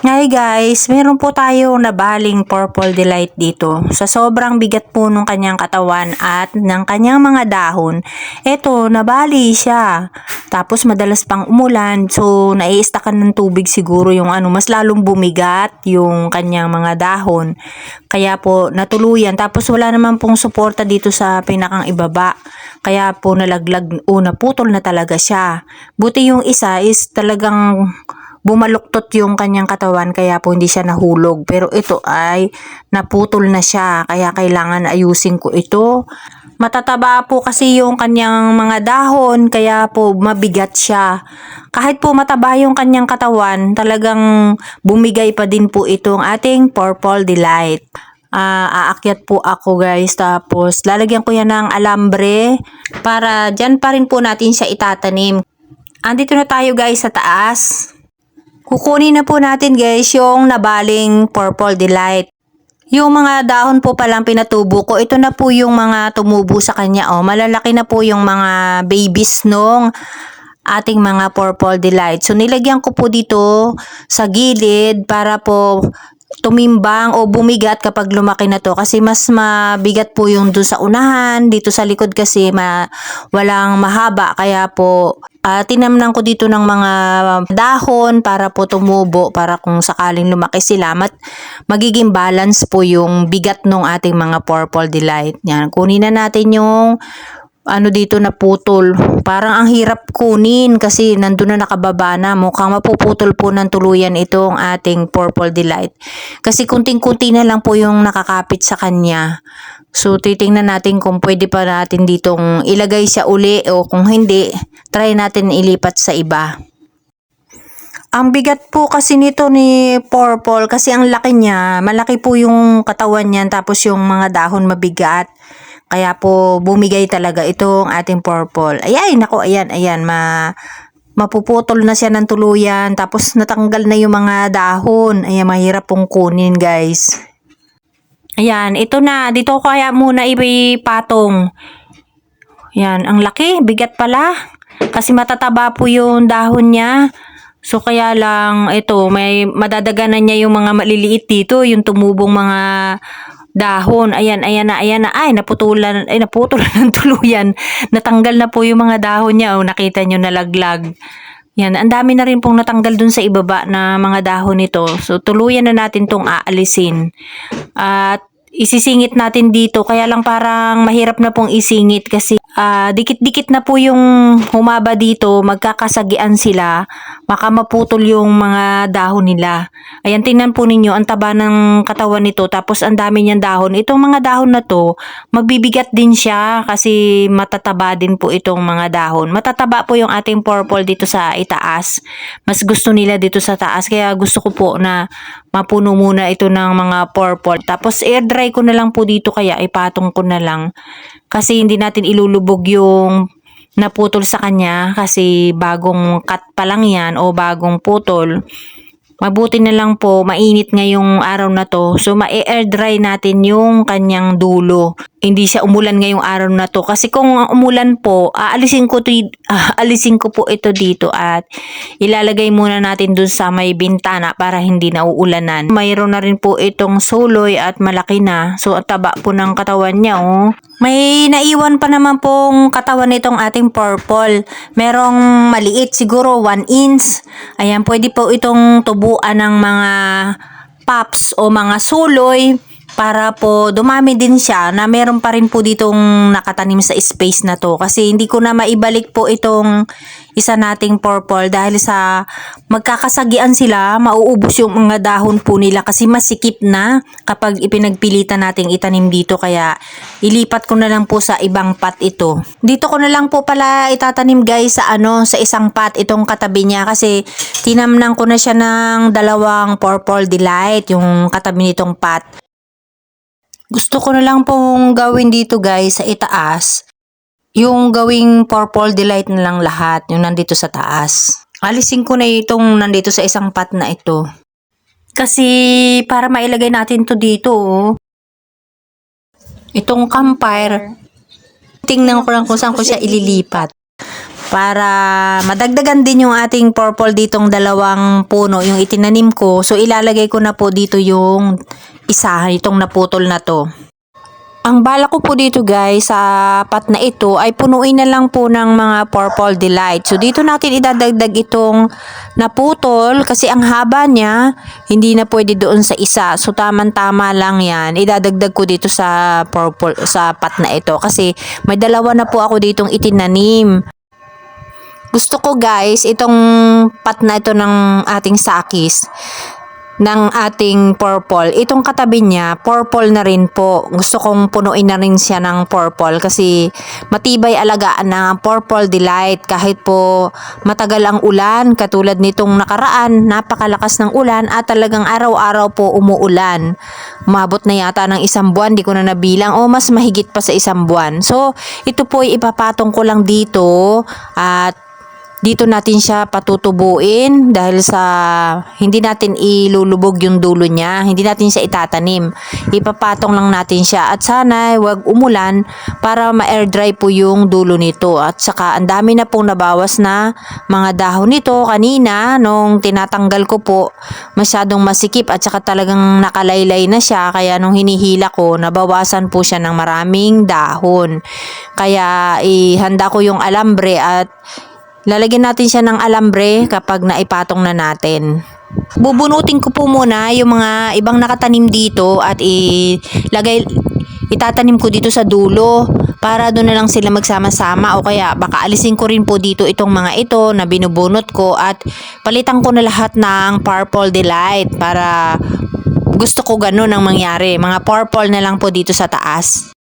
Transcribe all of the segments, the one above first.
Hi guys, meron po tayo nabaling Purple Delight dito. Sa sobrang bigat po ng kanyang katawan at ng kanyang mga dahon, eto nabali siya. Tapos madalas pang umulan, so naiistakan ng tubig siguro yung mas lalong bumigat yung kanyang mga dahon. Kaya po natuluyan, tapos wala naman pong suporta dito sa pinakang ibaba. Kaya po nalaglag o naputol na talaga siya. Buti yung isa is talagang bumaluktot yung kanyang katawan kaya po hindi siya nahulog. Pero ito ay naputol na siya kaya kailangan ayusin ko ito. Matataba po kasi yung kanyang mga dahon kaya po mabigat siya. Kahit po mataba yung kanyang katawan, talagang bumigay pa din po itong ating Purple Delight. Aakyat po ako guys, tapos lalagyan ko yan ng alambre para dyan pa rin po natin siya itatanim. Andito na tayo guys sa taas. Kukunin na po natin guys yung nabaling Purple Delight. Yung mga dahon po palang pinatubo ko, ito na po yung mga tumubo sa kanya. Malalaki na po yung mga babies nung ating mga Purple Delight. So nilagyan ko po dito sa gilid para po tumimbang o bumigat kapag lumaki na to, kasi mas mabigat po yung dun sa unahan, dito sa likod kasi walang mahaba, kaya po tinamnan ko dito ng mga dahon para po tumubo, para kung sakaling lumaki sila magiging balance po yung bigat ng ating mga Purple Delight. Yan, kunin na natin yung dito na putol. Parang ang hirap kunin kasi nandun na nakababa na. Mukhang mapuputol po ng tuluyan itong ating Purple Delight. Kasi kunting-kunti na lang po yung nakakapit sa kanya. So titingnan natin kung pwede pa natin ditong ilagay siya uli, o kung hindi, try natin ilipat sa iba. Ang bigat po kasi nito ni Purple kasi ang laki niya. Malaki po yung katawan niyan, tapos yung mga dahon mabigat. Kaya po bumigay talaga itong ating Purple. Ayan, nako, ayan, mapuputol na siya ng tuluyan. Tapos natanggal na yung mga dahon. Ayan, mahirap pong kunin guys. Ayan, ito na. Dito ko kaya muna ipatong. Ayan, ang laki, bigat pala. Kasi matataba po yung dahon niya. So kaya lang ito, may madadaganan niya yung mga maliliit dito, yung tumubong mga dahon. Ayan na. Ay, naputol ng tuluyan. Natanggal na po yung mga dahon niya. Nakita nyo, nalaglag. Yan, ang dami na rin pong natanggal dun sa ibaba na mga dahon nito. So, tuluyan na natin tong aalisin. At isisingit natin dito, kaya lang parang mahirap na pong isingit kasi dikit-dikit na po yung humaba dito, magkakasagian sila, baka maputol yung mga dahon nila. Ayan, tingnan po ninyo, ang taba ng katawan nito, tapos ang dami niyang dahon. Itong mga dahon na to, magbibigat din siya kasi matataba din po itong mga dahon. Matataba po yung ating Purple dito sa itaas. Mas gusto nila dito sa taas, kaya gusto ko po na mapuno muna ito ng mga Purple. Tapos air dry ko na lang po dito, kaya ipatong ko na lang. Kasi hindi natin ilulubog yung naputol sa kanya kasi bagong cut pa lang yan o bagong putol. Mabuti na lang po, mainit ngayong araw na to. So, ma-air dry natin yung kanyang dulo. Hindi siya umulan ngayong araw na to. Kasi kung umulan po, aalisin ko po ito dito at ilalagay muna natin dun sa may bintana para hindi nauulanan. Mayroon na rin po itong suloy at malaki na. So, taba po ng katawan niya, oh. May naiwan pa naman pong katawan nitong ating Purple. Merong maliit, siguro 1 inch. Ayan, pwede po itong tubuan ng mga pups o mga suloy para po dumami din siya, na meron pa rin po ditong nakatanim sa space na to. Kasi hindi ko na maibalik po itong isa nating Purple dahil sa magkakasagian sila, mauubos yung mga dahon po nila kasi masikip na kapag ipinagpilitan nating itanim dito. Kaya ilipat ko na lang po sa ibang pot ito. Dito ko na lang po pala itatanim guys sa sa isang pot itong katabi niya, kasi tinamnan ko na siya ng 2 Purple Delight yung katabi nitong pot. Gusto ko na lang pong gawin dito guys sa itaas, yung gawing Purple Delight na lang lahat, yung nandito sa taas. Alisin ko na itong nandito sa isang pot na ito. Kasi para mailagay natin to dito, oh. Itong campfire, tingnan ko lang kung saan ko siya ililipat. para madagdagan din yung ating purple ditong dalawang puno, yung itinanim ko. So ilalagay ko na po dito yung isa, itong naputol na to. Ang bala ko po dito guys sa pot na ito ay punuin na lang po ng mga Purple Delight. So dito natin idadagdag itong naputol kasi ang haba niya hindi na pwede doon sa isa. So tama-tama lang yan. Idadagdag ko dito sa purple sa pot na ito kasi may dalawa na po ako ditong itinanim. Gusto ko guys itong pot na ito ng ating sakis ng ating purple. Itong katabi niya, purple na rin po. Gusto kong punuin na rin siya ng purple kasi matibay alagaan ng Purple Delight kahit po matagal ang ulan. Katulad nitong nakaraan, napakalakas ng ulan at talagang araw-araw po umuulan. Umabot na yata ng 1 buwan, di ko na nabilang o mas mahigit pa sa 1 buwan. So, ito po ay ipapatong ko lang dito at dito natin siya patutubuin dahil sa hindi natin ilulubog yung dulo niya, hindi natin siya itatanim. Ipapatong lang natin siya at sana wag umulan para ma-air dry po yung dulo nito. At saka ang dami na pong nabawas na mga dahon nito kanina nung tinatanggal ko po, masyadong masikip at saka talagang nakalaylay na siya kaya nung hinihila ko nabawasan po siya ng maraming dahon. Kaya ihanda ko yung alambre at lalagyan natin siya ng alambre kapag naipatong na natin. Bubunutin ko po muna yung mga ibang nakatanim dito at itatanim ko dito sa dulo para doon na lang sila magsama-sama o kaya baka alisin ko rin po dito itong mga ito na binubunot ko at palitan ko na lahat ng Purple Delight para gusto ko ganun ang mangyari. Mga purple na lang po dito sa taas.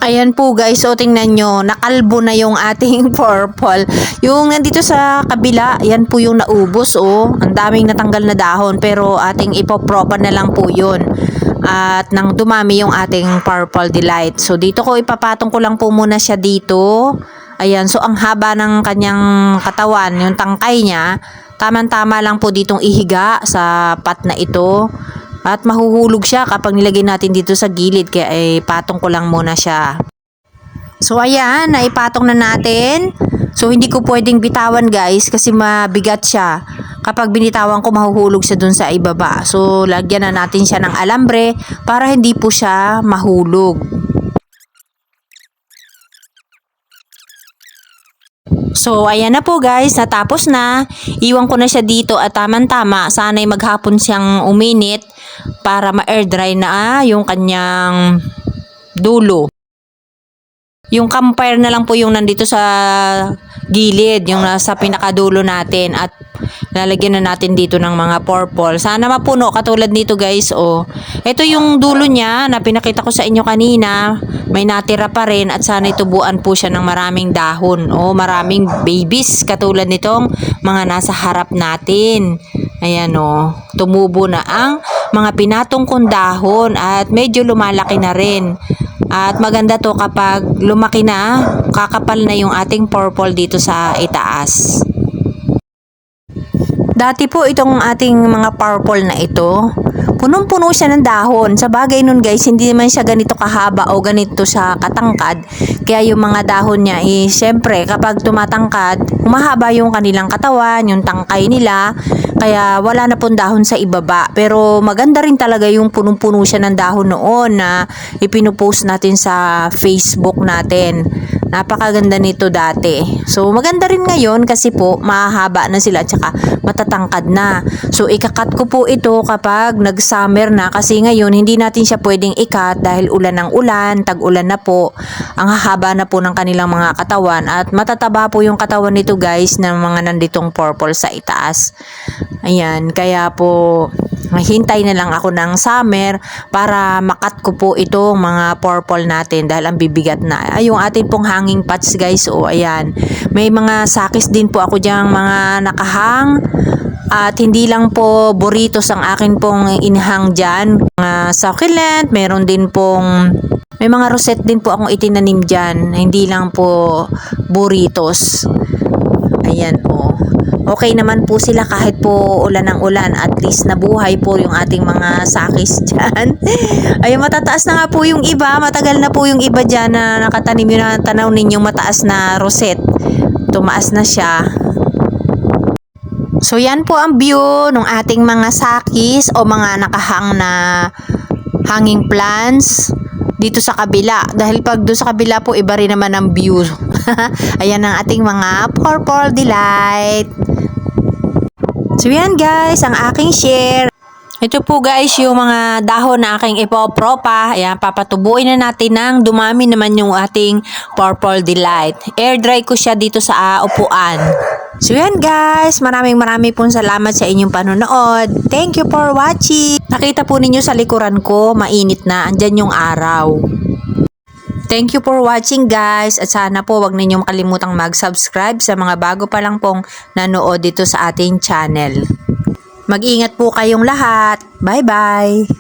Ayan po guys, so tingnan nyo, nakalbo na yung ating purple. Yung nandito sa kabila, yan po yung naubos ang daming natanggal na dahon pero ating ipopropan na lang po yun. At nang dumami yung ating Purple Delight. So dito ko ipapatong ko lang po muna siya dito. Ayan, so ang haba ng kanyang katawan, yung tangkay niya, tamang-tama lang po ditong ihiga sa pot na ito. At mahuhulog siya kapag nilagay natin dito sa gilid kaya patong ko lang muna siya. So ayan, naipatong na natin. So hindi ko pwedeng bitawan guys kasi mabigat siya. Kapag binitawan ko mahuhulog siya dun sa ibaba. So lagyan na natin siya ng alambre para hindi po siya mahulog. So, ayan na po guys, natapos na. Iwan ko na siya dito at tamang-tama. Sana'y maghapon siyang uminit para ma-air dry na yung kanyang dulo. Yung campfire na lang po yung nandito sa gilid, yung nasa pinakadulo natin at lalagyan na natin dito ng mga purple. Sana mapuno katulad nito guys. Ito yung dulo niya na pinakita ko sa inyo kanina. May natira pa rin at sana itubuan po siya ng maraming dahon o maraming babies katulad nitong mga nasa harap natin. Ayan tumubo na ang mga pinatong kong dahon at medyo lumalaki na rin. At maganda to kapag lumaki na, kakapal na yung ating purple dito sa itaas. Dati po itong ating mga purple na ito, punong-puno siya ng dahon. Sa bagay nun guys, hindi naman siya ganito kahaba o ganito siya katangkad. Kaya yung mga dahon niya, syempre kapag tumatangkad, humahaba yung kanilang katawan, yung tangkay nila. Kaya wala na pong dahon sa ibaba. Pero maganda rin talaga yung punong-puno siya ng dahon noon na ipinupost natin sa Facebook natin. Napakaganda nito dati. So maganda rin ngayon kasi po mahaba na sila at saka matatangkad na. So ikakat ko po ito kapag nag-summer na kasi ngayon hindi natin siya pwedeng ikat dahil ulan ng ulan, tag-ulan na po. Ang hahaba na po ng kanilang mga katawan at matataba po yung katawan nito guys ng mga nanditong purple sa itaas. Ayan, kaya po hintay na lang ako ng summer para makat ko po itong mga purple natin dahil ang bibigat na. Ay, yung atin pong hanging pots guys, ayan. May mga sakis din po ako diyang mga nakahang at hindi lang po burritos ang akin pong inhang dyan. Mga succulent, meron din pong may mga rosette din po akong itinanim dyan. Hindi lang po burritos. Ayan okay naman po sila kahit po ulan ng ulan. At least nabuhay po yung ating mga sakis dyan. Ay, matataas na nga po yung iba. Matagal na po yung iba dyan na nakatanim. Yung natanaw ninyong mataas na rosette. Tumaas na siya. So yan po ang view ng ating mga sakis o mga nakahang na hanging plants dito sa kabila. Dahil pag doon sa kabila po, iba rin naman ang view. Ayan ang ating mga purple delight. So yan guys, ang aking share. Ito po guys yung mga dahon na aking ipopropa. Ayan, papatubuin na natin ng dumami naman yung ating purple delight. Air dry ko siya dito sa upuan. So yan guys, maraming pong salamat sa inyong panonood. Thank you for watching. Nakita po ninyo sa likuran ko, mainit na. Andyan yung araw. Thank you for watching guys. At sana po wag ninyong kalimutang mag-subscribe sa mga bago pa lang pong nanood dito sa ating channel. Mag-ingat po kayong lahat. Bye-bye!